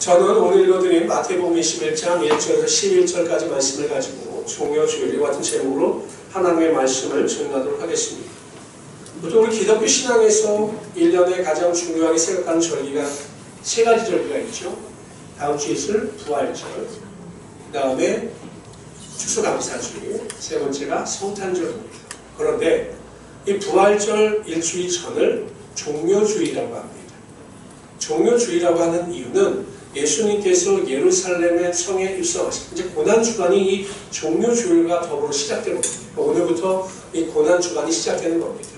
저는 오늘 읽어드린 마태복음 21장 1절에서 11절까지 말씀을 가지고 종려주일 같은 제목으로 하나님의 말씀을 전하도록 하겠습니다. 보통 우리 기독교 신앙에서 1년에 가장 중요하게 생각하는 절기가 세 가지 절기가 있죠. 다음 주에 있을 부활절, 그 다음에 추수감사주일, 세 번째가 성탄절입니다. 그런데 이 부활절 일주일 전을 종려주일이라고 합니다. 종려주일이라고 하는 이유는 예수님께서 예루살렘의 성에 입성하셨습니다. 이제 고난주간이 이 종려주일과 더불어 시작되는 겁니다. 오늘부터 이 고난주간이 시작되는 겁니다.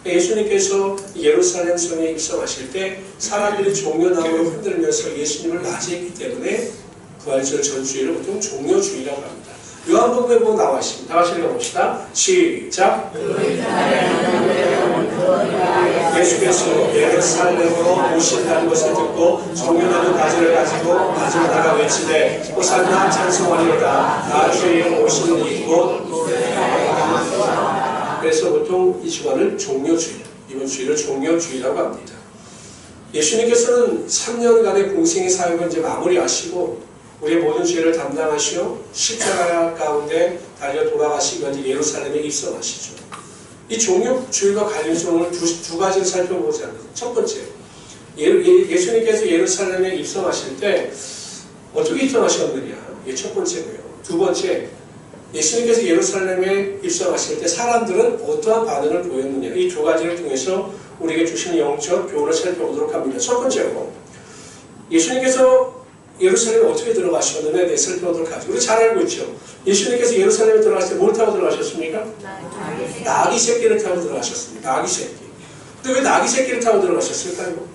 예수님께서 예루살렘 성에 입성하실 때 사람들이 종려나무를 흔들면서 예수님을 맞이했기 때문에 부활절 전주일을 보통 종려주일이라고 합니다. 요한복음에 보면 나와 있습니다. 다 같이 읽어봅시다. 시작! 예수께서 예루살렘으로 오신다는 것을 듣고 종려나무 가지를 가지고 마주하다가 외치되 호산나 찬송하리로다. 나 주의 오시는 이곳. 그래서 보통 이 주간을 종려주일, 이번 주일을 종려주일이라고 합니다. 예수님께서는 3년간의 공생의 사역을 이제 마무리하시고 우리의 모든 죄를 담당하시어 십자가 가운데 달려 돌아가시고 이제 예루살렘에 입성하시죠. 이 종려주일과 관련해서 오늘 두 가지를 살펴보자 합니다. 첫 번째, 예수님께서 예루살렘에 입성하실 때 어떻게 입성하셨느냐? 이게 첫 번째고요. 두 번째, 예수님께서 예루살렘에 입성하실 때 사람들은 어떠한 반응을 보였느냐? 이 두 가지를 통해서 우리에게 주시는 영적 교훈을 살펴보도록 합니다. 첫 번째로 예수님께서 예루살렘에 어떻게 들어가셨느냐에 대해 살펴보도록 하죠. 우리 잘 알고 있죠. 예수님께서 예루살렘에 들어가실 때 뭘 타고 들어가셨습니까? 나귀 새끼를 타고 들어가셨습니다. 나귀 새끼. 근데 왜 나귀 새끼를 타고 들어가셨을까요?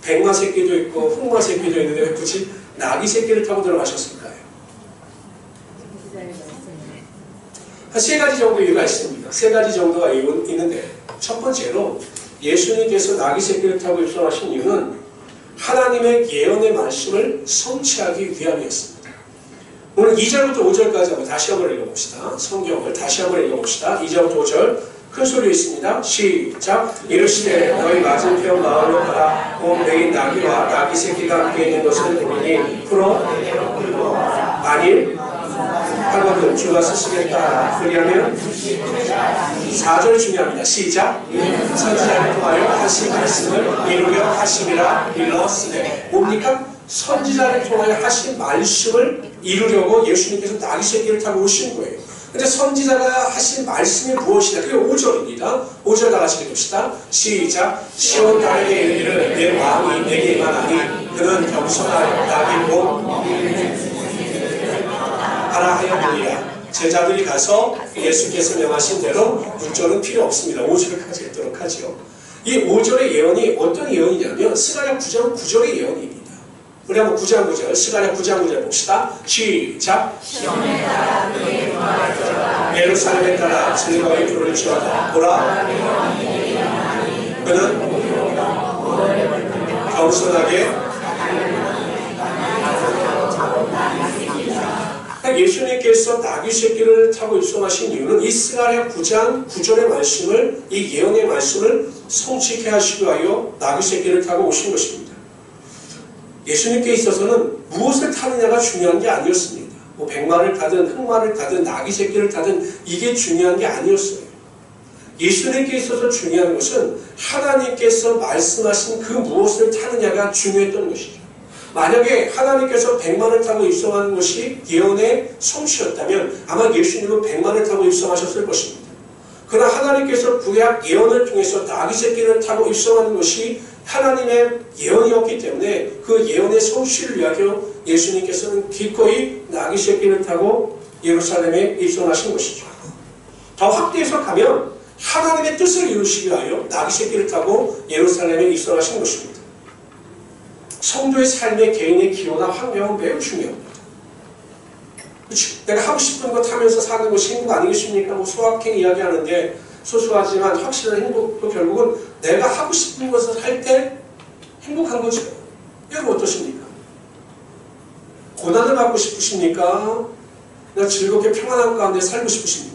백마 새끼도 있고 흑마 새끼도 있는데 왜 굳이 나귀 새끼를 타고 들어가셨을까요? 한 세 가지 정도 이유가 있습니다. 세 가지 정도가 있는데 첫 번째로 예수님께서 나귀 새끼를 타고 입성하신 이유는 하나님의 예언의 말씀을 성취하기 위함이었습니다. 오늘 2절부터 5절까지 한번 다시 한번 읽어봅시다. 성경을 다시 한번 읽어봅시다. 2절부터 5절 큰 소리로 있습니다. 시작! 이르시되 너희 맞은편 마을로 가라. 곧 매인 나귀와 나귀 새끼가 함께 있는 것을 보리니 풀어 만일 하거든 주가 쓰시겠다. 그리하면 4절 중요합니다. 시작! 선지자를 통하여 하신 말씀을 이루려 하심이라 일러쓰되 뭡니까? 선지자를 통하여 하신 말씀을 이루려고 예수님께서 나귀 새끼를 타고 오신 거예요. 근데 선지자가 하신 말씀이 무엇이냐? 그게 5절입니다. 5절 다 같이 읽읍시다. 시작! 시온 나에게 이르기를 내 왕이 내게 임하나니 그는 겸손할 나귀 곧 하라 하였느니라. 제자들이 가서 예수께서 명하신 대로 6절은 필요 없습니다. 5절까지 읽도록 하죠. 이 5절의 예언이 어떤 예언이냐면 스가랴 9장 9절의 예언입니다. 우리 한번 9장 9절, 스가랴 9장 9절 봅시다. 시작! 예루살렘에 따라 즐거이 부를 지어다. 보라, 그는 겸손하게 예수님께서 나귀 새끼를 타고 입성하신 이유는 이 스가랴 9장 9절의 말씀을, 이 예언의 말씀을 성취케 하시기 위하여 나귀 새끼를 타고 오신 것입니다. 예수님께 있어서는 무엇을 타느냐가 중요한 게 아니었습니다. 뭐 백마를 타든 흑마를 타든 나귀 새끼를 타든 이게 중요한 게 아니었어요. 예수님께 있어서 중요한 것은 하나님께서 말씀하신 그 무엇을 타느냐가 중요했던 것이죠. 만약에 하나님께서 백마를 타고 입성하는 것이 예언의 성취였다면 아마 예수님은 백마를 타고 입성하셨을 것입니다. 그러나 하나님께서 구약 예언을 통해서 나귀 새끼를 타고 입성하는 것이 하나님의 예언이었기 때문에 그 예언의 성취를 위하여 예수님께서는 기꺼이 나귀 새끼를 타고 예루살렘에 입성하신 것이죠. 더 확대해서 가면 하나님의 뜻을 이루시기 위하여 나귀 새끼를 타고 예루살렘에 입성하신 것입니다. 성도의 삶의 개인의 기호나 환경은 매우 중요합니다. 그렇죠? 내가 하고 싶은 것 하면서 사는 것이 행복 아니겠습니까? 뭐 소확행 이야기하는데 소소하지만 확실한 행복도 결국은 내가 하고 싶은 것을 할 때 행복한 거죠. 여러분 어떠십니까? 고난을 받고 싶으십니까? 그냥 즐겁게 평안한 가운데 살고 싶으십니까?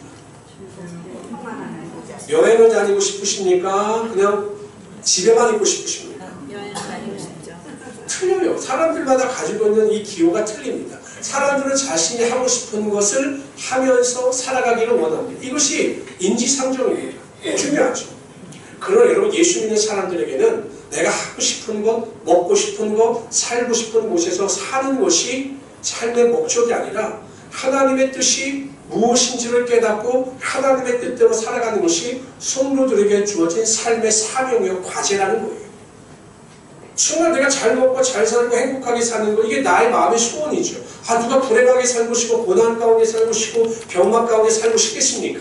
여행을 다니고 싶으십니까? 그냥 집에만 있고 싶으십니까? 여행 다니고 싶죠. 틀려요. 사람들마다 가지고 있는 이 기호가 틀립니다. 사람들은 자신이 하고 싶은 것을 하면서 살아가기를 원합니다. 이것이 인지상정입니다. 중요하죠. 그러나 여러분, 예수 믿는 사람들에게는 내가 하고 싶은 것, 먹고 싶은 것, 살고 싶은 곳에서 사는 것이 삶의 목적이 아니라 하나님의 뜻이 무엇인지를 깨닫고 하나님의 뜻대로 살아가는 것이 성도들에게 주어진 삶의 사명이요 과제라는 거예요. 정말 내가 잘 먹고 잘 살고 행복하게 사는 거, 이게 나의 마음의 소원이죠. 누가 불행하게 살고 싶고 고난 가운데 살고 싶고 병만 가운데 살고 싶겠습니까?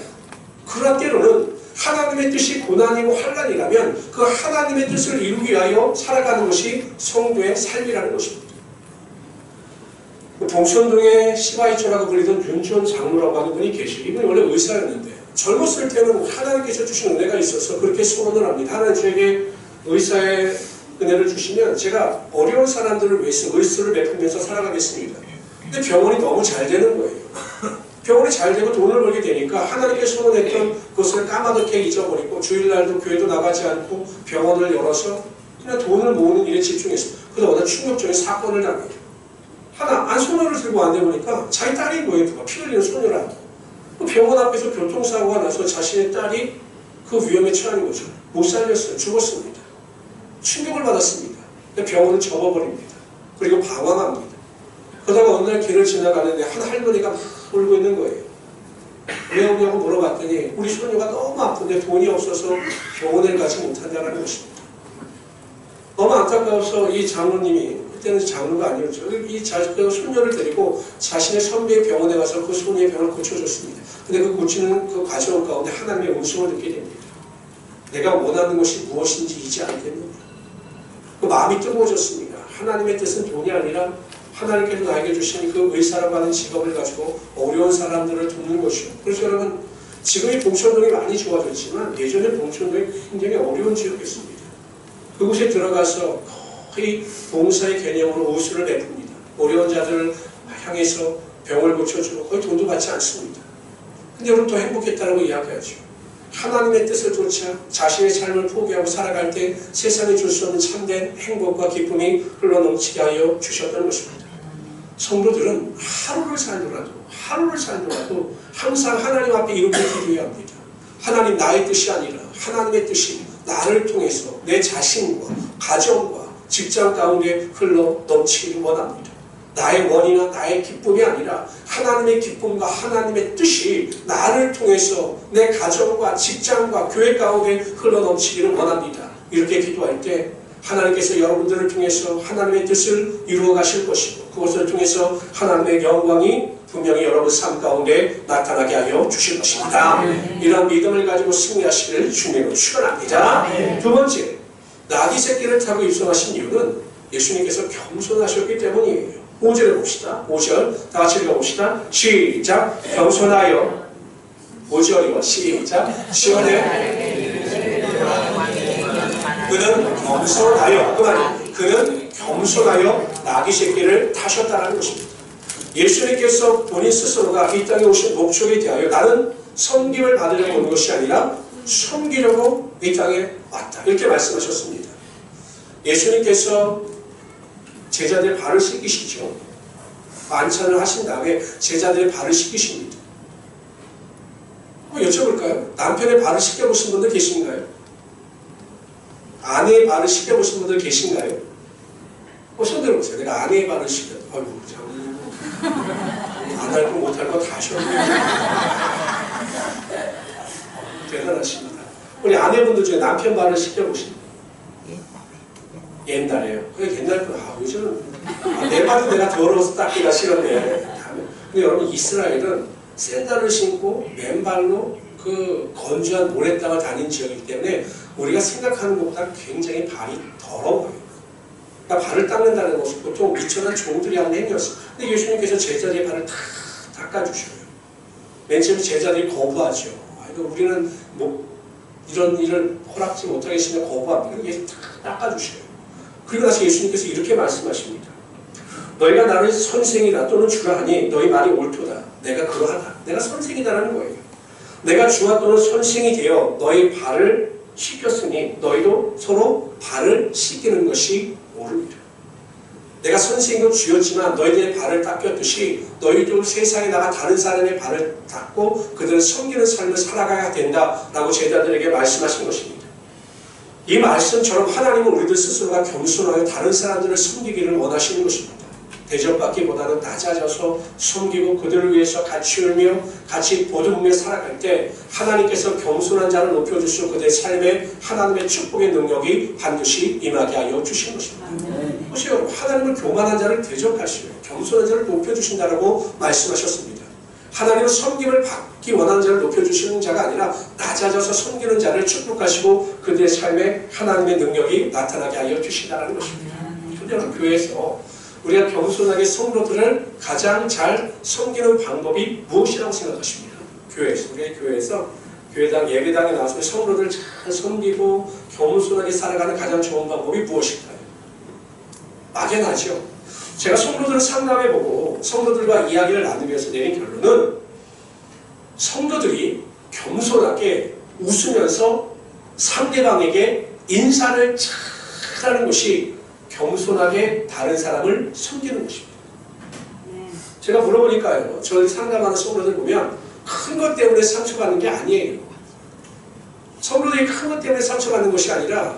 그러나 때로는 하나님의 뜻이 고난이고 환난이라면 그 하나님의 뜻을 이루기 위하여 살아가는 것이 성도의 삶이라는 것입니다. 봉천동에 시바이처라고 불리던 윤주원 장로라고 하는 분이 계시고, 이분이 원래 의사였는데 젊었을 때는 하나님께서 주신 은혜가 있어서 그렇게 소원을 합니다. 하나님 저에게 의사의 은혜를 주시면 제가 어려운 사람들을 위해서 의술을 베풀면서 살아가겠습니다. 근데 병원이 너무 잘 되는 거예요. 병원이 잘 되고 돈을 벌게 되니까 하나님께 소원했던 것을 까마득해 잊어버리고 주일날도 교회도 나가지 않고 병원을 열어서 그냥 돈을 모으는 일에 집중했습니다. 그러다 어느 충격적인 사건을 당해요. 소녀를 들고 왔네 보니까 자기 딸인 거예요. 누가 피 흘리는 소녀라도. 병원 앞에서 교통사고가 나서 자신의 딸이 그 위험에 처한 거죠. 못 살렸어요. 죽었습니다. 충격을 받았습니다. 병원을 접어버립니다. 그리고 방황합니다. 그러다가 어느 날 길을 지나가는데 한 할머니가 막 울고 있는 거예요. 왜 오냐고 물어봤더니 우리 소녀가 너무 아픈데 돈이 없어서 병원을 가지 못한다는 것입니다. 너무 안타까워서 이 장로님이, 그때는 장로가 아니었죠, 이 손녀를 데리고 자신의 선배의 병원에 가서 그 소녀의 병을 고쳐줬습니다. 근데 그 고치는 그 과정 가운데 하나님의 음성을 듣게 됩니다. 내가 원하는 것이 무엇인지 이제 알겠느냐. 그 마음이 뜨거워졌습니다. 하나님의 뜻은 돈이 아니라 하나님께서 나에게 주신 그 의사라고 하는 직업을 가지고 어려운 사람들을 돕는 것이요. 그래서 여러분, 지금이 봉천동이 많이 좋아졌지만 예전에 봉천동이 굉장히 어려운 지역이었습니다. 그곳에 들어가서 거의 봉사의 개념으로 우수를 베풉니다. 어려운 자들을 향해서 병을 고쳐주고 거의 돈도 받지 않습니다. 근데 여러분, 더 행복했다라고 이야기하죠. 하나님의 뜻을 쫓아 자신의 삶을 포기하고 살아갈 때 세상이 줄 수 없는 참된 행복과 기쁨이 흘러넘치게 하여 주셨다는 것입니다. 성도들은 하루를 살더라도 항상 하나님 앞에 이렇게 기도해야 합니다. 하나님, 나의 뜻이 아니라 하나님의 뜻이 나를 통해서 내 자신과 가정과 직장 가운데 흘러넘치기를 원합니다. 나의 원이나 나의 기쁨이 아니라 하나님의 기쁨과 하나님의 뜻이 나를 통해서 내 가정과 직장과 교회 가운데 흘러넘치기를 원합니다. 이렇게 기도할 때 하나님께서 여러분들을 통해서 하나님의 뜻을 이루어 가실 것이고, 그것을 통해서 하나님의 영광이 분명히 여러분 삶 가운데 나타나게 하여 주실 것입니다. 이런 믿음을 가지고 승리하시기를 주님으로 축원합니다. 두 번째, 나귀 새끼를 타고 입성하신 이유는 예수님께서 겸손하셨기 때문이에요. 5절에 봅시다. 5절 다 같이 읽어봅시다. 시작. 겸손하여. 5절이요. 시작. 시원해. 그는 겸손하여. 그만. 그는 겸손하여 나귀 새끼를 타셨다는 것입니다. 예수님께서 본인 스스로가 이 땅에 오신 목적에 대하여 나는 섬김을 받으려고 온 것이 아니라 섬기려고 이 땅에 왔다. 이렇게 말씀하셨습니다. 예수님께서 제자들의 발을 씻기시죠. 만찬을 하신 다음에 제자들의 발을 씻기십니다. 여쭤볼까요? 남편의 발을 씻겨보신 분들 계신가요? 아내의 발을 씻겨보신 분들 계신가요? 손 들어보세요. 내가 아내의 발을 씻겼다. 아이고, 안 할 거 못 할 거 다 하셨네요. 대단하십니다. 우리 아내분들 중에 남편 발을 씻겨보신 옛날에요. 옛날 거, 요즘은 내 발도 내가 더러워서 닦기가 싫은데. 근데 여러분, 이스라엘은 샌들을 신고 맨발로 그 건조한 모래 땅을 다닌 지역이기 때문에 우리가 생각하는 것보다 굉장히 발이 더러워요. 그러니까 발을 닦는다는 것은 보통 미천한 종들이 하는 행위였어요. 근데 예수님께서 제자들의 발을 다 닦아주셔요. 맨 처음에 제자들이 거부하죠. 우리는 뭐 이런 일을 허락지 못하겠으면 거부합니다. 그래서 예수 다 닦아주셔요. 그리고 나서 예수님께서 이렇게 말씀하십니다. 너희가 나를 선생이라 또는 주라 하니 너희 말이 옳도다. 내가 그러하다. 내가 선생이다라는 거예요. 내가 주와 또는 선생이 되어 너희 발을 씻겼으니 너희도 서로 발을 씻기는 것이 옳으리라. 내가 선생님은 주였지만 너희들의 발을 닦였듯이 너희도 세상에 나가 다른 사람의 발을 닦고 그들을 섬기는 삶을 살아가야 된다라고 제자들에게 말씀하신 것입니다. 이 말씀처럼 하나님은 우리들 스스로가 겸손하여 다른 사람들을 섬기기를 원하시는 것입니다. 대접받기보다는 낮아져서 섬기고 그들을 위해서 같이 울며 같이 보듬으며 살아갈 때 하나님께서 겸손한 자를 높여주시고 그들의 삶에 하나님의 축복의 능력이 반드시 임하게 하여 주신 것입니다. 보세요. 하나님은 교만한 자를 대접하시고 겸손한 자를 높여주신다라고 말씀하셨습니다. 하나님은 섬김을 받기 원하는 자를 높여주시는 자가 아니라 낮아져서 섬기는 자를 축복하시고 그들의 삶에 하나님의 능력이 나타나게 하여 주신다는 것입니다. 그러나 교회에서 우리가 겸손하게 성도들을 가장 잘 섬기는 방법이 무엇이라고 생각하십니까? 교회에서, 우리의 교회에서 교회당, 예배당에 나와서 성도들을 잘 섬기고 겸손하게 살아가는 가장 좋은 방법이 무엇일까요? 막연하죠. 제가 성도들을 상담해보고 성도들과 이야기를 나누면서 내린 결론은 성도들이 겸손하게 웃으면서 상대방에게 인사를 잘하는 것이 겸손하게 다른 사람을 섬기는 것입니다. 제가 물어보니까요. 저를 상담하는 성도들 보면 큰 것 때문에 상처받는 게 아니에요. 성도들이 큰 것 때문에 상처받는 것이 아니라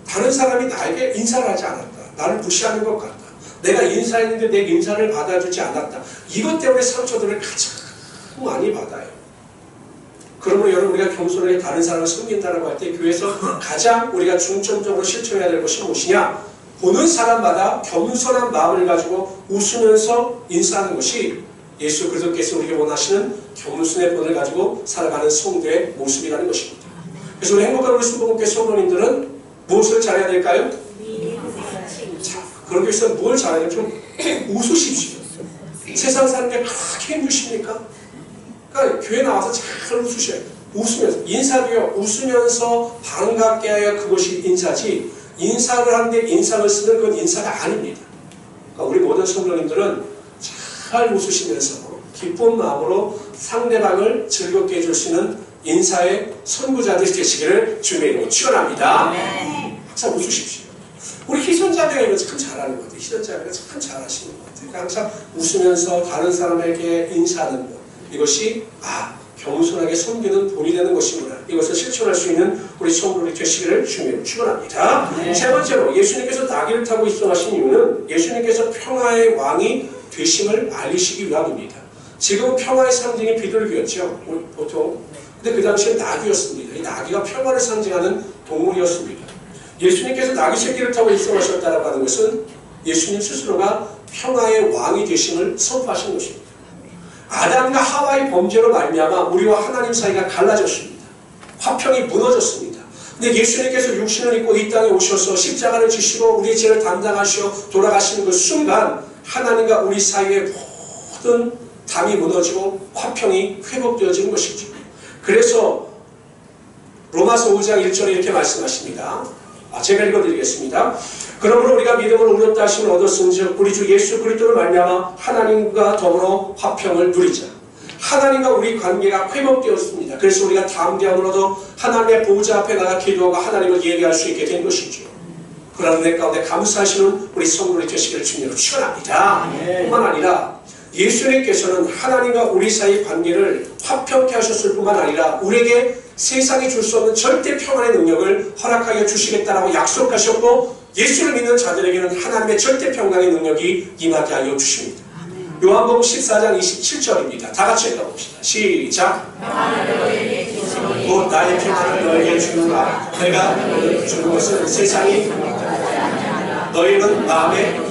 다른 사람이 나에게 인사를 하지 않았다. 나를 무시하는 것 같다. 내가 인사했는데 내 인사를 받아주지 않았다. 이것 때문에 상처들을 가장 많이 받아요. 그러므로 여러분 우리가 겸손하게 다른 사람을 섬긴다고 할 때 교회에서 가장 우리가 중점적으로 실천해야 될 것이 무엇이냐? 보는 사람마다 겸손한 마음을 가지고 웃으면서 인사하는 것이 예수 그리스도께서 우리에게 원하시는 겸손의 본을 가지고 살아가는 성도의 모습이라는 것입니다. 그래서 우리 행복한 우리 순복음교회 성도님들은 무엇을 잘해야 될까요? 자, 그러기 위해서 뭘 잘해야 될까요? 좀 웃으십시오. 세상 사는 게 그렇게 힘드십니까? 그러니까 교회 나와서 잘 웃으셔야 돼요. 웃으면서 인사도요. 웃으면서 반갑게 하여 그것이 인사지 인사를 하는데 인상을 쓰는 건 인사가 아닙니다. 그러니까 우리 모든 성도님들은 잘 웃으시면서 기쁜 마음으로 상대방을 즐겁게 해줄 수 있는 인사의 선구자들이 되시기를 주님의 이름으로 축원합니다. 항상 웃으십시오. 우리 희선자매가 이거 참 잘하는 것 같아요. 희선자매가 참 잘하시는 것 같아요. 그러니까 항상 웃으면서 다른 사람에게 인사하는 것. 이것이 겸손하게 섬기는 본이 되는 것이구나. 이것을 실천할 수 있는 우리 성도들이 되시기를 주님으로 축원합니다. 세 번째로 예수님께서 나귀를 타고 입성하신 이유는 예수님께서 평화의 왕이 되심을 알리시기 위함입니다. 지금 평화의 상징이 비둘기였죠. 보통. 근데 그 당시에 나귀였습니다. 이 나귀가 평화를 상징하는 동물이었습니다. 예수님께서 나귀 새끼를 타고 입성하셨다고 하는 것은 예수님 스스로가 평화의 왕이 되심을 선포하신 것입니다. 아담과 하와의 범죄로 말미암아 우리와 하나님 사이가 갈라졌습니다. 화평이 무너졌습니다. 근데 예수님께서 육신을 입고 이 땅에 오셔서 십자가를 지시고 우리의 죄를 담당하시어 돌아가시는 그 순간 하나님과 우리 사이의 모든 담이 무너지고 화평이 회복되어지는 것이죠. 그래서 로마서 5장 1절에 이렇게 말씀하십니다. 제가 읽어드리겠습니다. 그러므로 우리가 믿음으로 의롭다 하심을 얻었은즉 우리 주 예수 그리스도를 말미암아 하나님과 더불어 화평을 누리자. 하나님과 우리 관계가 회복되었습니다. 그래서 우리가 담대함으로도 하나님의 보좌 앞에 나가 기도하고 하나님을 예배할 수 있게 된 것이죠. 그러나 내 가운데 감사하시는 우리 성도들이 되시기를 주님으로 축원합니다. 뿐만 아니라 예수님께서는 하나님과 우리 사이 관계를 화평케 하셨을 뿐만 아니라 우리에게 세상이 줄 수 없는 절대 평안의 능력을 허락하여 주시겠다라고 약속하셨고 예수를 믿는 자들에게는 하나님의 절대 평강의 능력이 임하게 하여 주십니다. 요한복음 14장 27절입니다. 다 같이 읽어봅시다. 시작. 곧 나의 평안을 너에게 주노라. 내가 너에게 주는 것은 세상이 너희는 마음에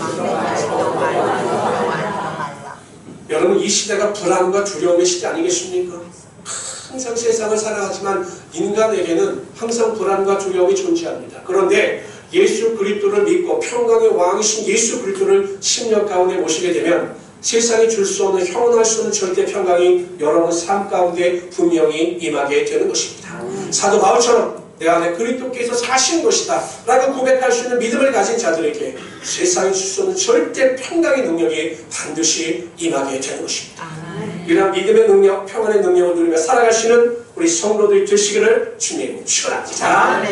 여러분 이 시대가 불안과 두려움의 시대 아니겠습니까? 항상 세상을 살아가지만 인간에게는 항상 불안과 두려움이 존재합니다. 그런데 예수 그리스도를 믿고 평강의 왕이신 예수 그리스도를 심령 가운데 모시게 되면 세상이 줄 수 없는 형언할 수 없는 절대 평강이 여러분 삶 가운데 분명히 임하게 되는 것입니다. 사도 바울처럼 내 안에 그리스도께서 사신 것이다 라고 고백할 수 있는 믿음을 가진 자들에게 세상이 줄 수 없는 절대 평강의 능력이 반드시 임하게 되는 것입니다. 이런 믿음의 능력, 평안의 능력을 누리며 살아가시는 우리 성도들이 되시기를 주님 축원합니다.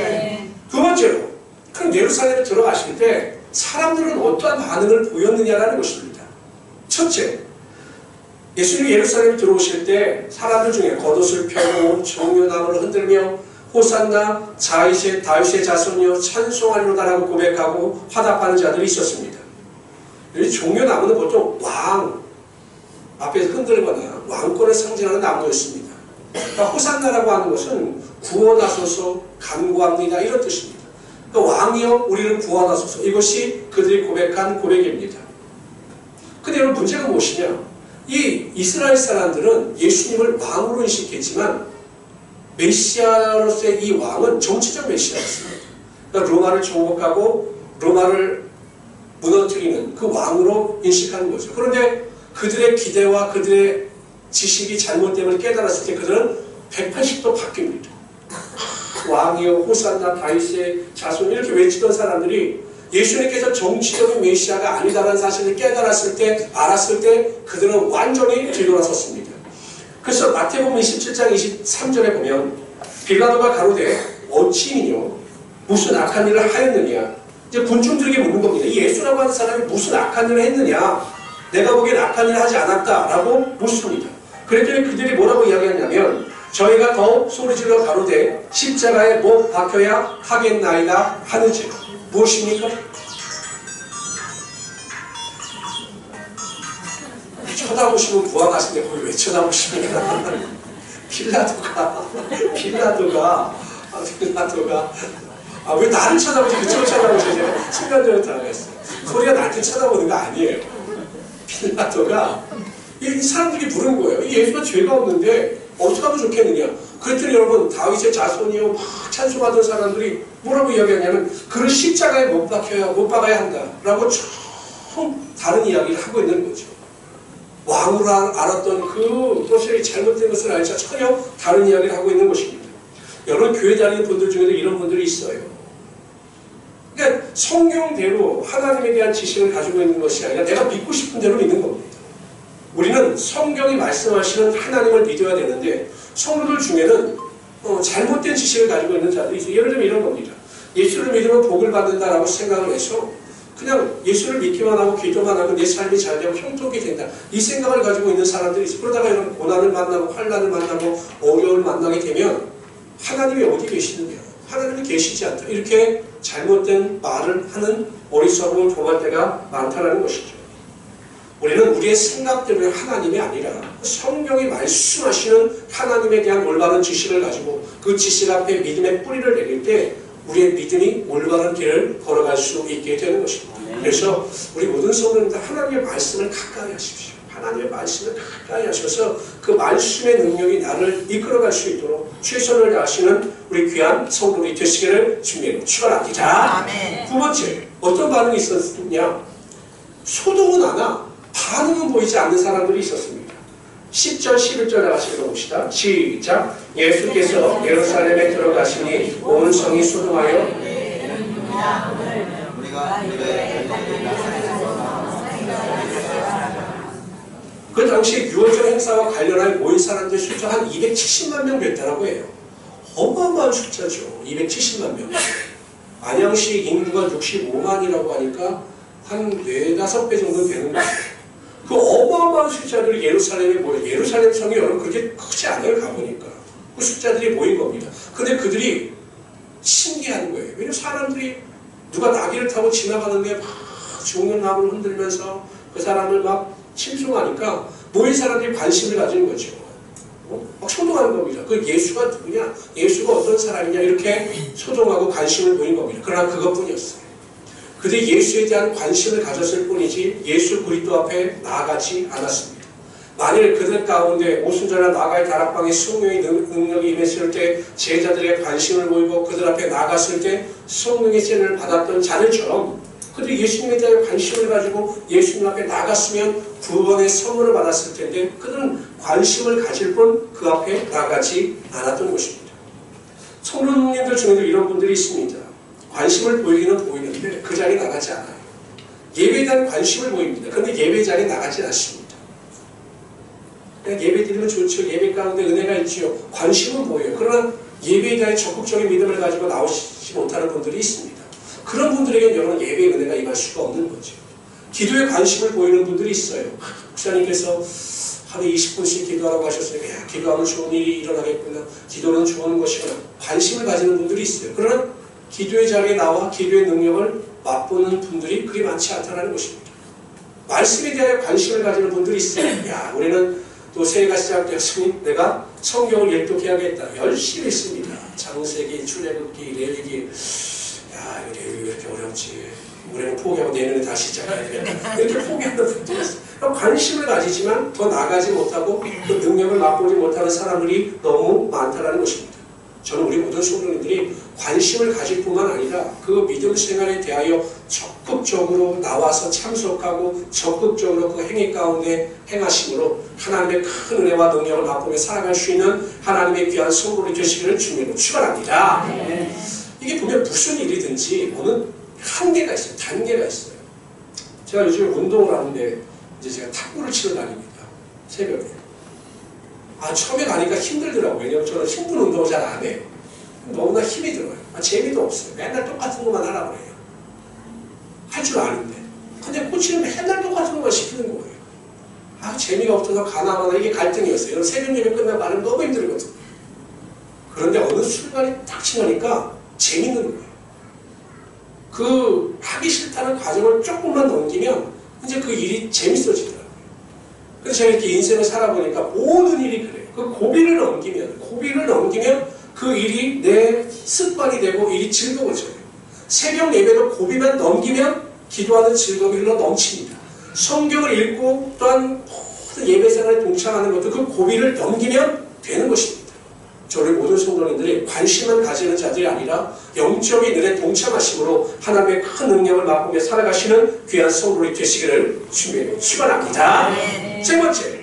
두 번째로 큰 예루살렘에 들어가실 때 사람들은 어떠한 반응을 보였느냐라는 것입니다. 첫째, 예수님이 예루살렘에 들어오실 때 사람들 중에 겉옷을 펴고 종려나무를 흔들며 호산나 다윗의 자손이여 찬송하리로다라고 고백하고 화답하는 자들이 있었습니다. 종려나무는 보통 왕 앞에서 흔들거나 왕권을 상징하는 나무였습니다. 그러니까 호산나라고 하는 것은 구원하소서, 간구합니다, 이런 뜻입니다. 그러니까 왕이여 우리를 구원하소서, 이것이 그들이 고백한 고백입니다. 근데 여러분, 문제가 무엇이냐? 이 이스라엘 사람들은 예수님을 왕으로 인식했지만 메시아로서의 이 왕은 정치적 메시아였습니다. 그러니까 로마를 정복하고 로마를 무너뜨리는 그 왕으로 인식하는 거죠. 그런데 그들의 기대와 그들의 지식이 잘못됨을 깨달았을 때 그들은 180도 바뀝니다. 왕이여 호산나 다윗의 자손, 이렇게 외치던 사람들이 예수님께서 정치적인 메시아가 아니다라는 사실을 깨달았을 때, 알았을 때 그들은 완전히 뒤돌아섰습니다. 그래서 마태복음 27장 23절에 보면 빌라도가 가로되 어찌이뇨 무슨 악한 일을 하였느냐, 이제 군중들에게 묻는 겁니다. 이 예수라고 하는 사람이 무슨 악한 일을 했느냐, 내가 보기엔 악한 일을 하지 않았다라고 묻습니다. 그랬더니 그들이 뭐라고 이야기하냐면 저희가 더 소리질러 가로되 십자가에 못 박혀야 하겠나이다 하는지. 무엇입니까? 쳐다보시면 부하가신데 거기 왜 쳐다보십니까? 빌라도가 왜 나를 쳐다보지? 그쪽을 쳐다보시죠? 순간적으로 당했어요. 소리가 나한테 쳐다보는 거 아니에요. 빌라도가 이 사람들이 물은 거예요. 이 예수가 죄가 없는데 어떻게 하면 좋겠느냐? 그랬더니 여러분, 다윗의 자손이요 막 찬송하던 사람들이 뭐라고 이야기하냐면 그를 십자가에 못 박아야 한다라고 좀 다른 이야기를 하고 있는 거죠. 왕으로 알았던 그것이 잘못된 것을 알자 전혀 다른 이야기를 하고 있는 것입니다. 여러분, 교회 다니는 분들 중에도 이런 분들이 있어요. 그러니까 성경대로 하나님에 대한 지식을 가지고 있는 것이 아니라 내가 믿고 싶은 대로 믿는 겁니다. 우리는 성경이 말씀하시는 하나님을 믿어야 되는데 성도들 중에는 잘못된 지식을 가지고 있는 자들이 있어요. 예를 들면 이런 겁니다. 예수를 믿으면 복을 받는다라고 생각을 해서 그냥 예수를 믿기만 하고 기도만 하면 내 삶이 잘 되고 형통이 된다, 이 생각을 가지고 있는 사람들이 있어요. 그러다가 이런 고난을 만나고 환난을 만나고 어려움을 만나게 되면 하나님이 어디 계시느냐, 하나님이 계시지 않다, 이렇게 잘못된 말을 하는 어리석음을 범할 때가 많다는 것이죠. 우리는 우리의 생각대로의 하나님이 아니라 성경이 말씀하시는 하나님에 대한 올바른 지식을 가지고 그 지식 앞에 믿음의 뿌리를 내릴 때 우리의 믿음이 올바른 길을 걸어갈 수 있게 되는 것입니다. 그래서 우리 모든 성도님들 하나님의 말씀을 가까이 하십시오. 하나님의 말씀을 가까이 하셔서 그 말씀의 능력이 나를 이끌어갈 수 있도록 최선을 다하시는 우리 귀한 성도들이 되시기를 주님으로 축원합니다. 두 번째, 어떤 반응이 있었느냐? 소동은 하나 반응은 보이지 않는 사람들이 있었습니다. 10절 11절 같이 읽어봅시다. 시작. 예수께서 예루살렘에 들어가시니 온 성이 소동하여 그 당시 유월절 행사와 관련하여 모인 사람들 숫자 한 270만 명 됐다고 해요. 어마어마한 숫자죠. 270만 명. 안양시 인구가 65만이라고 하니까 한 4-5배 정도 되는 거예요. 그 어마어마한 숫자들이 예루살렘에 모여, 예루살렘 성이 여러분 그렇게 크지 않아요, 가보니까. 그 숫자들이 모인 겁니다. 근데 그들이 신기한 거예요. 왜냐면 사람들이 누가 나귀를 타고 지나가는데 막 종려나무를 흔들면서 그 사람을 막 칭송하니까 모인 사람들이 관심을 가지는 거죠. 막 소동하는 겁니다. 그 예수가 누구냐? 예수가 어떤 사람이냐? 이렇게 소동하고 관심을 보인 겁니다. 그러나 그것뿐이었어요. 그들이 예수에 대한 관심을 가졌을 뿐이지 예수 그리스도 앞에 나아가지 않았습니다. 만일 그들 가운데 오순절날 나가의 다락방에 성령의 능력이 임했을 때 제자들의 관심을 보이고 그들 앞에 나갔을 때 성령의 세례를 받았던 자들처럼 그들이 예수님에 대한 관심을 가지고 예수님 앞에 나갔으면 구원의 선물을 받았을 텐데 그들은 관심을 가질 뿐 그 앞에 나가지 않았던 것입니다. 성도님들 중에도 이런 분들이 있습니다. 관심을 보이기는 보이는데 그 자리에 나가지 않아요. 예배에 대한 관심을 보입니다. 그런데 예배 자리에 나가지 않습니다. 그냥 예배 드리면 좋죠. 예배 가운데 은혜가 있지요. 관심은 보여요. 그러나 예배에 대한 적극적인 믿음을 가지고 나오지 못하는 분들이 있습니다. 그런 분들에게 여러분 예배의 은혜가 임할 수가 없는 거죠. 기도에 관심을 보이는 분들이 있어요. 목사님께서 하루에 20분씩 기도하라고 하셨으니까 야, 기도하면 좋은 일이 일어나겠구나. 기도는 좋은 것이구나. 관심을 가지는 분들이 있어요. 그러나 기도의 자리에 나와 기도의 능력을 맛보는 분들이 그리 많지 않다는 것입니다. 말씀에 대하여 관심을 가지는 분들이 있어요. 야, 우리는 또 새해가 시작되었으니 내가 성경을 읽독해야겠다. 열심히 했습니다. 창세기, 출애굽기, 레위기. 야, 레위기 왜 이렇게 어렵지? 우리는 포기하고 내년에 다시 시작해야 되겠다. 이렇게 포기하는 분들이 있어요. 관심을 가지지만 더 나가지 못하고 그 능력을 맛보지 못하는 사람들이 너무 많다는 것입니다. 저는 우리 모든 성도님들이 관심을 가질 뿐만 아니라 그 믿음 생활에 대하여 적극적으로 나와서 참석하고 적극적으로 그 행위 가운데 행하심으로 하나님의 큰 은혜와 능력을 맛보며 살아갈 수 있는 하나님의 귀한 성도를 되시기를 주님으로 축원합니다. 이게 보면 무슨 일이든지 어느 한계가 있어요. 단계가 있어요. 제가 요즘에 운동을 하는데 이제 제가 탁구를 치러 다닙니다. 새벽에. 처음에 가니까 힘들더라고요. 왜냐면 저는 힘든 운동을 잘 안 해요. 너무나 힘이 들어요. 재미도 없어요. 맨날 똑같은 것만 하라고 해요. 할 줄 아는데. 근데 코치는 맨날 똑같은 것만 시키는 거예요. 재미가 없어서 가나마나 이게 갈등이었어요. 새벽 예배 끝나고 가면 너무 힘들거든요. 그런데 어느 순간이 딱 지나니까 재밌는 거예요. 그 하기 싫다는 과정을 조금만 넘기면 이제 그 일이 재밌어지더라고요. 그래서 제가 이렇게 인생을 살아보니까 모든 일이 그래요. 그 고비를 넘기면 그 일이 내 습관이 되고 일이 즐거워져요. 새벽 예배도 고비만 넘기면 기도하는 즐거움이 흘러 넘칩니다. 성경을 읽고 또한 모든 예배 생활에 동참하는 것도 그 고비를 넘기면 되는 것입니다. 저희 모든 성도님들이 관심만 가지는 자들이 아니라 영적인 일에 동참하심으로 하나님의 큰 능력을 맛보며 살아가시는 귀한 성도들이 되시기를 주님으로 축원합니다. 세 번째,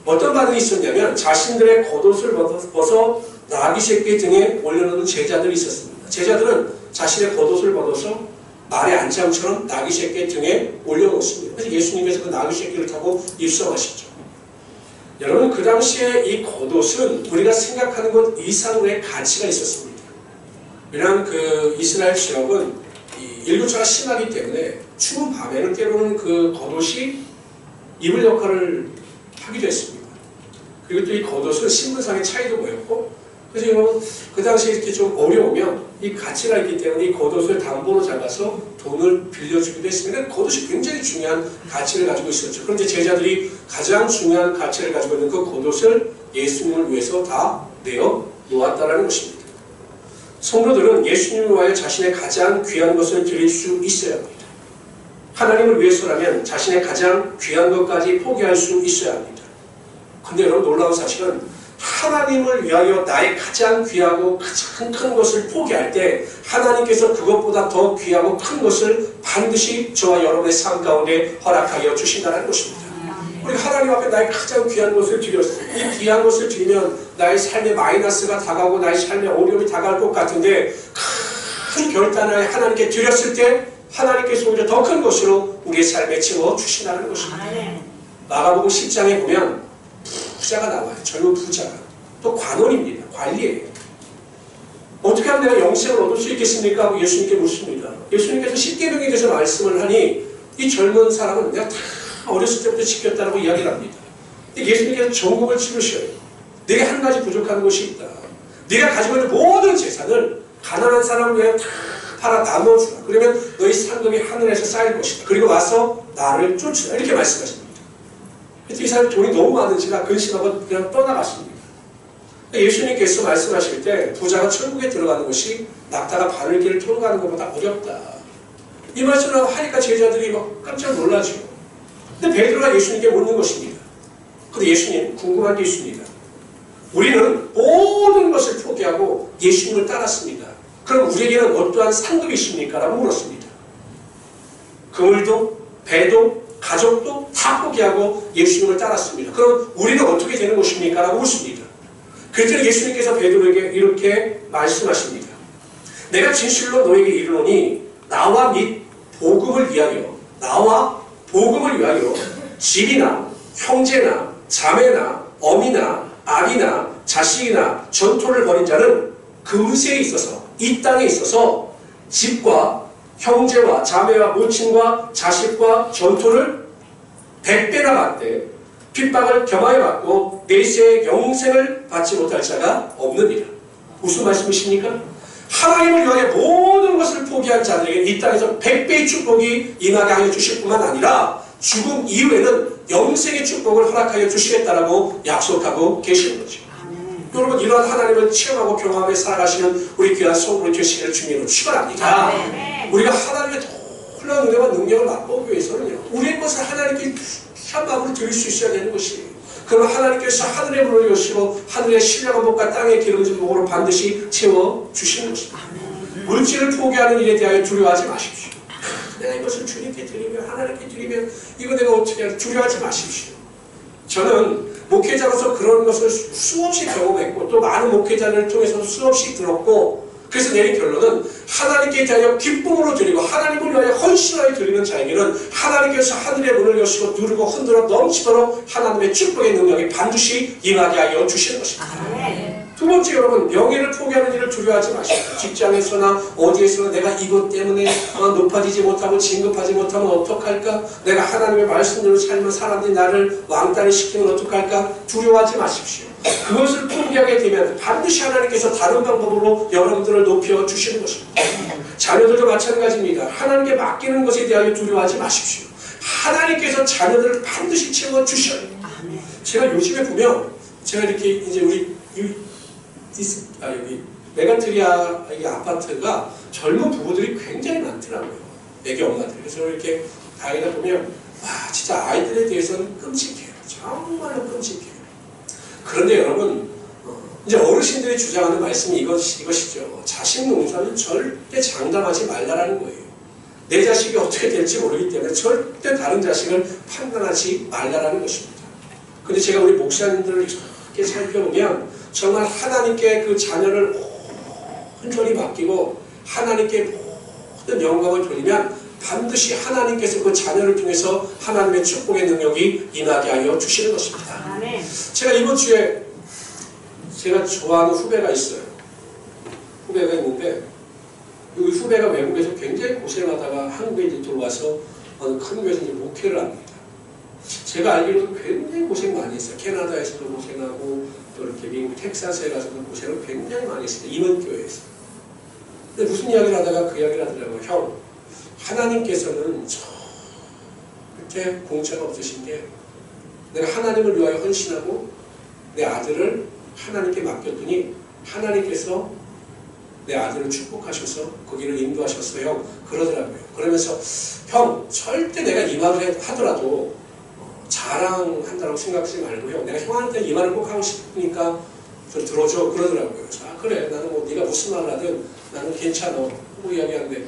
어떤 반응이 있었냐면 자신들의 겉옷을 벗어 나귀 새끼 등에 올려놓는 제자들이 있었습니다. 제자들은 자신의 겉옷을 벗어서 말의 안장처럼 나귀 새끼 등에 올려놓습니다. 그래서 예수님께서 그 나귀 새끼를 타고 입성하시죠. 여러분, 그 당시에 이 겉옷은 우리가 생각하는 것 이상의 가치가 있었습니다. 왜냐하면 그 이스라엘 지역은 일교차가 심하기 때문에 추운 밤에는 때로는 그 겉옷이 입을 역할을 하기도 했습니다. 그리고 또 이 겉옷은 신분상의 차이도 보였고, 그래서 그 당시에 이렇게 좀 어려우면 이 가치가 있기 때문에 이 겉옷을 담보로 잡아서 돈을 빌려주기도 했습니다. 겉옷이 굉장히 중요한 가치를 가지고 있었죠. 그런데 제자들이 가장 중요한 가치를 가지고 있는 그 겉옷을 예수님을 위해서 다 내어 놓았다는 것입니다. 성도들은 예수님을 위하여 자신의 가장 귀한 것을 드릴 수 있어야 합니다. 하나님을 위해서라면 자신의 가장 귀한 것까지 포기할 수 있어야 합니다. 근데 여러분, 놀라운 사실은 하나님을 위하여 나의 가장 귀하고 가장 큰 것을 포기할 때 하나님께서 그것보다 더 귀하고 큰 것을 반드시 저와 여러분의 삶 가운데 허락하여 주신다는 것입니다. 우리가 하나님 앞에 나의 가장 귀한 것을 드렸어요. 이 귀한 것을 드리면 나의 삶에 마이너스가 다가오고 나의 삶에 어려움이 다가올 것 같은데 큰 결단을 하나님께 드렸을 때 하나님께서 오히려 더 큰 것으로 우리의 삶에 채워주신다는 것입니다. 마가복음 10장에 보면 부자가 나와요. 젊은 부자가. 또 관원입니다. 관리예요. 어떻게 하면 내가 영생을 얻을 수 있겠습니까? 하고 예수님께 묻습니다. 예수님께서 십계명에 대해서 말씀을 하니 이 젊은 사람은 내가 다 어렸을 때부터 지켰다고 이야기를 합니다. 예수님께서 전국을 치르셔요. 내게 한 가지 부족한 것이 있다. 네가 가지고 있는 모든 재산을 가난한 사람을 위해 다 팔아 나눠주라. 그러면 너희 상금이 하늘에서 쌓일 것이다. 그리고 와서 나를 쫓으라. 이렇게 말씀하십니다. 이 사람이 돈이 너무 많은지라 근심하고 그냥 떠나갔습니다. 예수님께서 말씀하실 때 부자가 천국에 들어가는 것이 낙타가 바늘길을 통과하는 것보다 어렵다. 이 말씀을 하니까 제자들이 막 깜짝 놀라죠. 근데 베드로가 예수님께 묻는 것입니다. 근데 예수님, 궁금한 게 있습니다. 우리는 모든 것을 포기하고 예수님을 따랐습니다. 그럼 우리에게는 어떠한 상급이 있습니까? 라고 물었습니다. 그물도 배도 가족도 다 포기하고 예수님을 따랐습니다. 그럼 우리는 어떻게 되는 것입니까? 라고 묻습니다. 그랬더니 예수님께서 베드로에게 이렇게 말씀하십니다. 내가 진실로 너에게 이르노니 나와 복음을 위하여 집이나 형제나 자매나 어미나 아비나 자식이나 전토를 벌인 자는 금세에 있어서 이 땅에 있어서 집과 형제와 자매와 모친과 자식과 전토를 100배나 받되 핍박을 겸하여 받고 내세의 영생을 받지 못할 자가 없느니라. 무슨 말씀이십니까? 하나님을 위하여 모든 것을 포기한 자들에게 이 땅에서 100배의 축복이 임하게 하여 주실 뿐만 아니라 죽음 이후에는 영생의 축복을 허락하여 주시겠다라고 약속하고 계시는 거죠. 여러분, 이러한 하나님을 체험하고 경험하며 살아가시는 우리 귀한 성도로 되시기를 주님으로 축원합니다. 우리가 하나님의 놀라운 은혜와 능력을 맛보기 위해서는요, 우리의 것을 하나님께 한 마음으로 드릴 수 있어야 되는 것이에요. 그러면 하나님께서 하늘의 문을 여시고 하늘의 신령한 복과 땅의 기름진 복으로 반드시 채워주시는 것입니다. 물질을 포기하는 일에 대하여 두려워하지 마십시오. 내가 이것을 주님께 드리면, 하나님께 드리면 이거 내가 어떻게 할까? 두려워하지 마십시오. 저는 목회자로서 그런 것을 수없이 경험했고 또 많은 목회자를 통해서 수없이 들었고, 그래서 내린 결론은 하나님께 대하여 기쁨으로 드리고 하나님을 위하여 헌신하여 드리는 자에게는 하나님께서 하늘의 문을 여시고 누르고 흔들어 넘치도록 하나님의 축복의 능력이 반드시 임하게 하여 주시는 것입니다. 두 번째, 여러분, 명예를 포기하는 일을 두려워하지 마십시오. 직장에서나 어디에서나 내가 이것 때문에 높아지지 못하고 진급하지 못하면 어떡할까? 내가 하나님의 말씀대로 살면 사람들이 나를 왕따를 시키면 어떡할까? 두려워하지 마십시오. 그것을 포기하게 되면 반드시 하나님께서 다른 방법으로 여러분들을 높여 주시는 것입니다. 자녀들도 마찬가지입니다. 하나님께 맡기는 것에 대하여 두려워하지 마십시오. 하나님께서 자녀들을 반드시 채워 주셔야 돼요. 제가 요즘에 보면, 제가 이렇게 이제 여기 메가트리아 아파트가 젊은 부부들이 굉장히 많더라고요. 애기 엄마들. 그래서 이렇게 다니다 보면 와, 진짜 아이들에 대해서는 끔찍해요. 정말로 끔찍해요. 그런데 여러분, 이제 어르신들이 주장하는 말씀이 이것이죠. 자식 농사는 절대 장담하지 말라라는 거예요. 내 자식이 어떻게 될지 모르기 때문에 절대 다른 자식을 판단하지 말라라는 것입니다. 근데 제가 우리 목사님들을 이렇게 살펴보면 정말 하나님께 그 자녀를 온전히 맡기고 하나님께 모든 영광을 돌리면 반드시 하나님께서 그 자녀를 통해서 하나님의 축복의 능력이 임하게 하여 주시는 것입니다. 제가 이번 주에 제가 좋아하는 후배가 있어요. 후배가 있는데 이 후배가 외국에서 굉장히 고생하다가 한국에 이제 들어와서 어느 큰 교회에서 이제 목회를 합니다. 제가 알기로는 굉장히 고생 많이 했어요. 캐나다에서도 고생하고 또 이렇게 미국 텍사스에 가서도 고생을 굉장히 많이 했어요. 임원교회에서. 근데 무슨 이야기를 하다가 그 이야기를 하더라고요. 형, 하나님께서는 절대 공짜가 없으신 게, 내가 하나님을 위하여 헌신하고 내 아들을 하나님께 맡겼더니 하나님께서 내 아들을 축복하셔서 거기를 인도하셨어요. 형, 그러더라고요. 그러면서 형, 절대 내가 이 말을 하더라도 자랑한다고 생각하지 말고요. 내가 형한테 이 말을 꼭 하고 싶으니까 좀 들어줘. 그러더라고요. 아, 그래. 나는 뭐 네가 무슨 말을 하든 나는 괜찮아. 뭐 이야기하는데,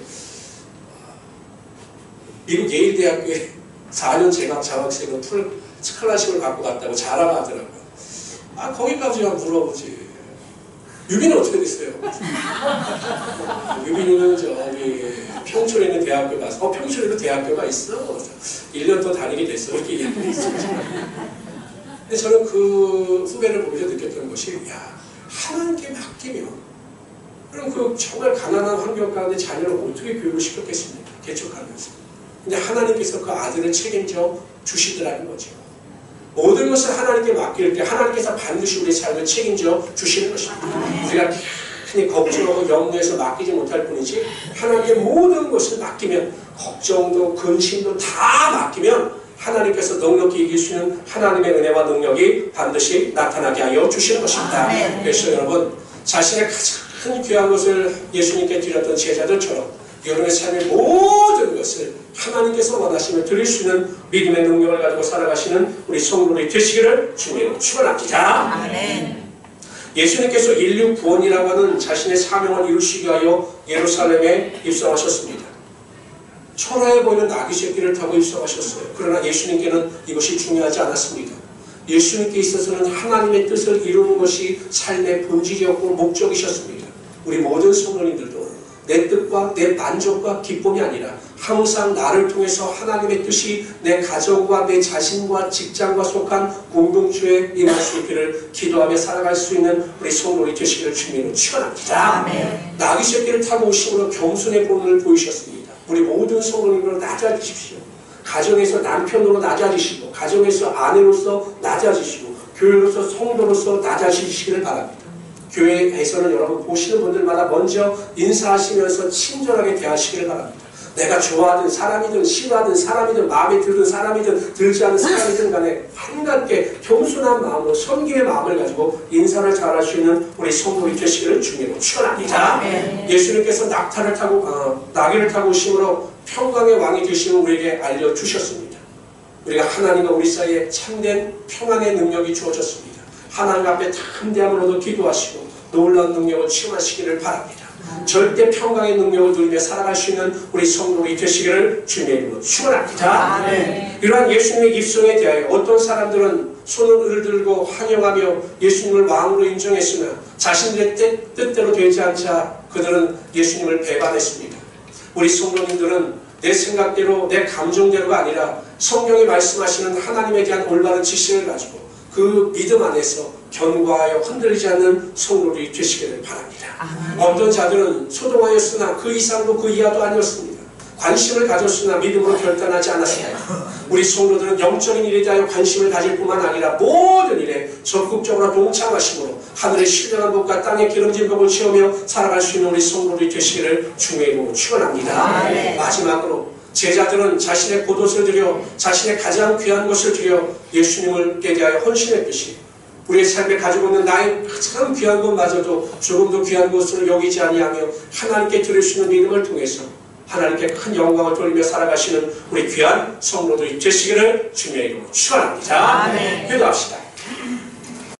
미국 예일대학교에 4년 장학생으로 스칼라십을 갖고 갔다고 자랑하더라고요. 아, 거기까지만 물어보지. 유빈은 어떻게 됐어요? 유빈이는 저기 평촌에 있는 대학교 가서, 평촌에도 대학교가 있어. 1년 더 다니게 됐어. 이렇게 얘기했어요. 근데 저는 그 후배를 보면서 느꼈던 것이, 야, 하나님께 맡기면, 그럼 그 정말 가난한 환경 가운데 자녀를 어떻게 교육을 시켰겠습니까? 개척하면서. 근데 하나님께서 그 아들을 책임져 주시더라는 거죠. 모든 것을 하나님께 맡길 때 하나님께서 반드시 우리의 삶을 책임져 주시는 것입니다. 우리가 흔히 걱정하고 염려해서 맡기지 못할 뿐이지, 하나님께 모든 것을 맡기면, 걱정도 근심도 다 맡기면 하나님께서 넉넉히 이길 수 있는 하나님의 은혜와 능력이 반드시 나타나게 하여 주시는 것입니다. 그래서 여러분, 자신의 가장 귀한 것을 예수님께 드렸던 제자들처럼 여러분의 삶의 모든 것을 하나님께서 원하시며 드릴 수 있는 믿음의 능력을 가지고 살아가시는 우리 성도들이 되시기를 주님으로 축원합니다. 아멘. 예수님께서 인류 구원이라고 하는 자신의 사명을 이루시기 위하여 예루살렘에 입성하셨습니다. 천하에 보이는 나귀 새끼를 타고 입성하셨어요. 그러나 예수님께는 이것이 중요하지 않았습니다. 예수님께 있어서는 하나님의 뜻을 이루는 것이 삶의 본질이었고 목적이셨습니다. 우리 모든 성도님들도 내 뜻과 내 만족과 기쁨이 아니라 항상 나를 통해서 하나님의 뜻이 내 가정과 내 자신과 직장과 속한 공동체에 임할 수 있기를 기도하며 살아갈 수 있는 우리 성도들이 되시기를 주님으로 축원합니다. 나귀 새끼를 타고 오심으로 겸손의 본을 보이셨습니다. 우리 모든 성도님으로 낮아지십시오. 가정에서 남편으로 낮아지시고, 가정에서 아내로서 낮아지시고, 교회로서 성도로서 낮아지시기를 바랍니다. 교회에서는 여러분 보시는 분들마다 먼저 인사하시면서 친절하게 대하시기를 바랍니다. 내가 좋아하든 사람이든 싫어하든 사람이든 마음에 드는 사람이든 들지 않는 사람이든 간에 한갑게 겸손한 마음으로 섬김의 마음을 가지고 인사를 잘할 수 있는 우리 성도이 되시기를 주님으로 축원합니다. 예수님께서 나귀를 타고 오심으로 평강의 왕이 되심을 우리에게 알려주셨습니다. 우리가 하나님과 우리 사이에 참된 평안의 능력이 주어졌습니다. 하나님 앞에 담대함으로도 기도하시고 놀라운 능력을 체험하시기를 바랍니다. 절대 평강의 능력을 누리며 살아갈 수 있는 우리 성도이 되시기를 주님의 이름으로 축원합니다. 이러한 예수님의 입성에 대하여 어떤 사람들은 손을 들고 환영하며 예수님을 왕으로 인정했으나 자신들의 뜻대로 되지 않자 그들은 예수님을 배반했습니다. 우리 성도님들은 내 생각대로 내 감정대로가 아니라 성경이 말씀하시는 하나님에 대한 올바른 지식을 가지고 그 믿음 안에서 견고하여 흔들리지 않는 성도들이 되시기를 바랍니다. 어떤 자들은 소동하였으나 그 이상도 그 이하도 아니었습니다. 관심을 가졌으나 믿음으로 결단하지 않았습니다. 우리 성도들은 영적인 일에 대하여 관심을 가질 뿐만 아니라 모든 일에 적극적으로 동참하심으로 하늘의 신령한 복과 땅의 기름진 복을 채우며 살아갈 수 있는 우리 성도들이 되시기를 주님의 이름으로 축원합니다. 마지막으로 제자들은 자신의 겉옷을 드려 자신의 가장 귀한 것을 드려 예수님을께 대하여 헌신했듯이 우리의 삶에 가지고 있는 나의 가장 귀한 것마저도 조금도 귀한 것으로 여기지 아니하며 하나님께 드릴 수 있는 믿음을 통해서 하나님께 큰 영광을 돌리며 살아가시는 우리 귀한 성도들이 되시기를 주님의 이름으로 축원합니다. 기도합시다.